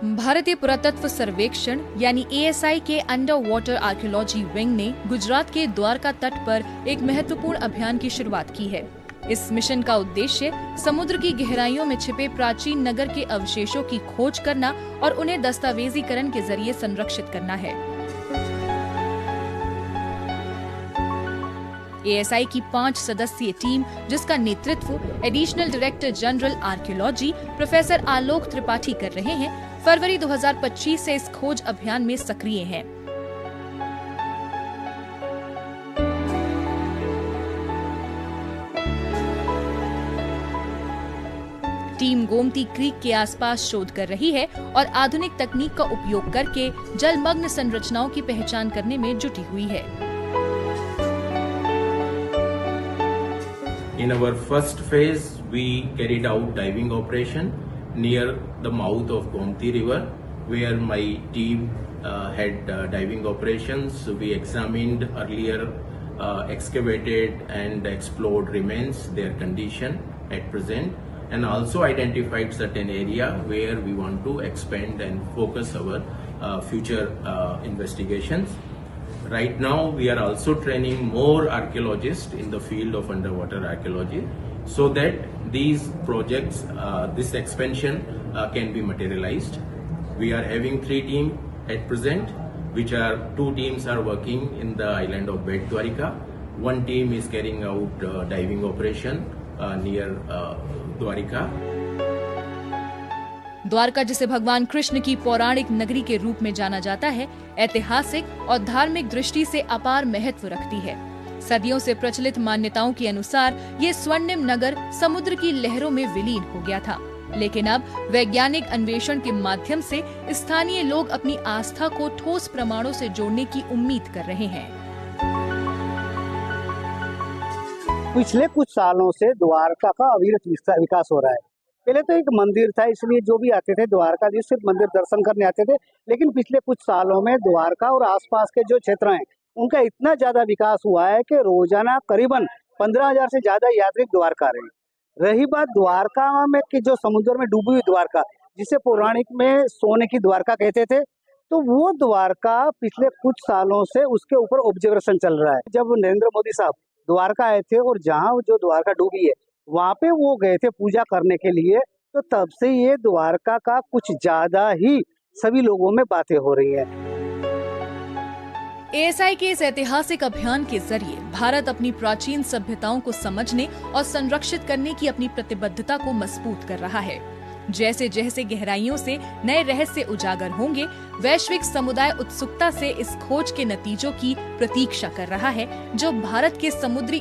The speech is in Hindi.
भारतीय पुरातत्व सर्वेक्षण यानी ASI के अंडर वाटर आर्कियोलॉजी विंग ने गुजरात के द्वारका तट पर एक महत्वपूर्ण अभियान की शुरुआत की है। इस मिशन का उद्देश्य समुद्र की गहराइयों में छिपे प्राचीन नगर के अवशेषों की खोज करना और उन्हें दस्तावेजीकरण के जरिए संरक्षित करना है। ASI की 5 सदस्यीय टीम, जिसका नेतृत्व additional director general archaeology professor Alok Tripathi कर रहे हैं, फरवरी 2025 से इस खोज अभियान में सक्रिय हैं। टीम गोमती क्रीक के आसपास शोध कर रही है और आधुनिक तकनीक का उपयोग करके जलमग्न संरचनाओं की पहचान करने में जुटी हुई है। In our first phase, we carried out diving operation near the mouth of Gomti River, where my team had diving operations. We examined earlier excavated and explored remains, their condition at present, and also identified certain area where we want to expand and focus our future investigations. Right now, we are also training more archaeologists in the field of underwater archaeology, so that these projects, this expansion can be materialized. We are having 3 teams at present, which are 2 teams are working in the island of Bet Dwarika. 1 team is carrying out diving operation near Dwarika. Dwarka, जिसे भगवान कृष्ण की पौराणिक नगरी के रूप में जाना जाता है, ऐतिहासिक और धार्मिक दृष्टि से अपार महत्व रखती है। सदियों से प्रचलित मान्यताओं के अनुसार ये स्वर्णिम नगर समुद्र की लहरों में विलीन हो गया था, लेकिन अब वैज्ञानिक अन्वेषण के माध्यम से स्थानीय लोग अपनी आस्था को ठोस प्रमाणों से जोड़ने की उम्मीद कर रहे हैं। पिछले कुछ सालों से द्वारका का अविरत विकास हो रहा है। पहले तो एक मंदिर था, इसलिए जो भी आते थे द्वारका जी सिर्फ मंदिर दर्शन करने आते थे, लेकिन पिछले कुछ सालों में द्वारका और आसपास के जो क्षेत्र हैं उनका इतना ज्यादा विकास हुआ है कि रोजाना करीबन 15,000 से ज्यादा यात्री द्वारका रहे हैं। रही बात द्वारका में कि जो समुद्र में डूबी हुई द्वारका, जिसे पौराणिक में सोने की द्वारका कहते थे, तो वो द्वारका पिछले कुछ सालों से उसके ऊपर ऑब्जर्वेशन चल रहा है। जब नरेंद्र मोदी साहब द्वारका आए थे और जहाँ जो द्वारका डूबी है वहाँ पे वो गए थे पूजा करने के लिए, तो तब से ये द्वारका का कुछ ज्यादा ही सभी लोगों में बातें हो रही है। ASI के इस ऐतिहासिक अभियान के जरिए भारत अपनी प्राचीन सभ्यताओं को समझने और संरक्षित करने की अपनी प्रतिबद्धता को मजबूत कर रहा है। जैसे जैसे गहराइयों से नए रहस्य उजागर होंगे, वैश्विक समुदाय उत्सुकता से इस खोज के नतीजों की प्रतीक्षा कर रहा है, जो भारत के समुद्री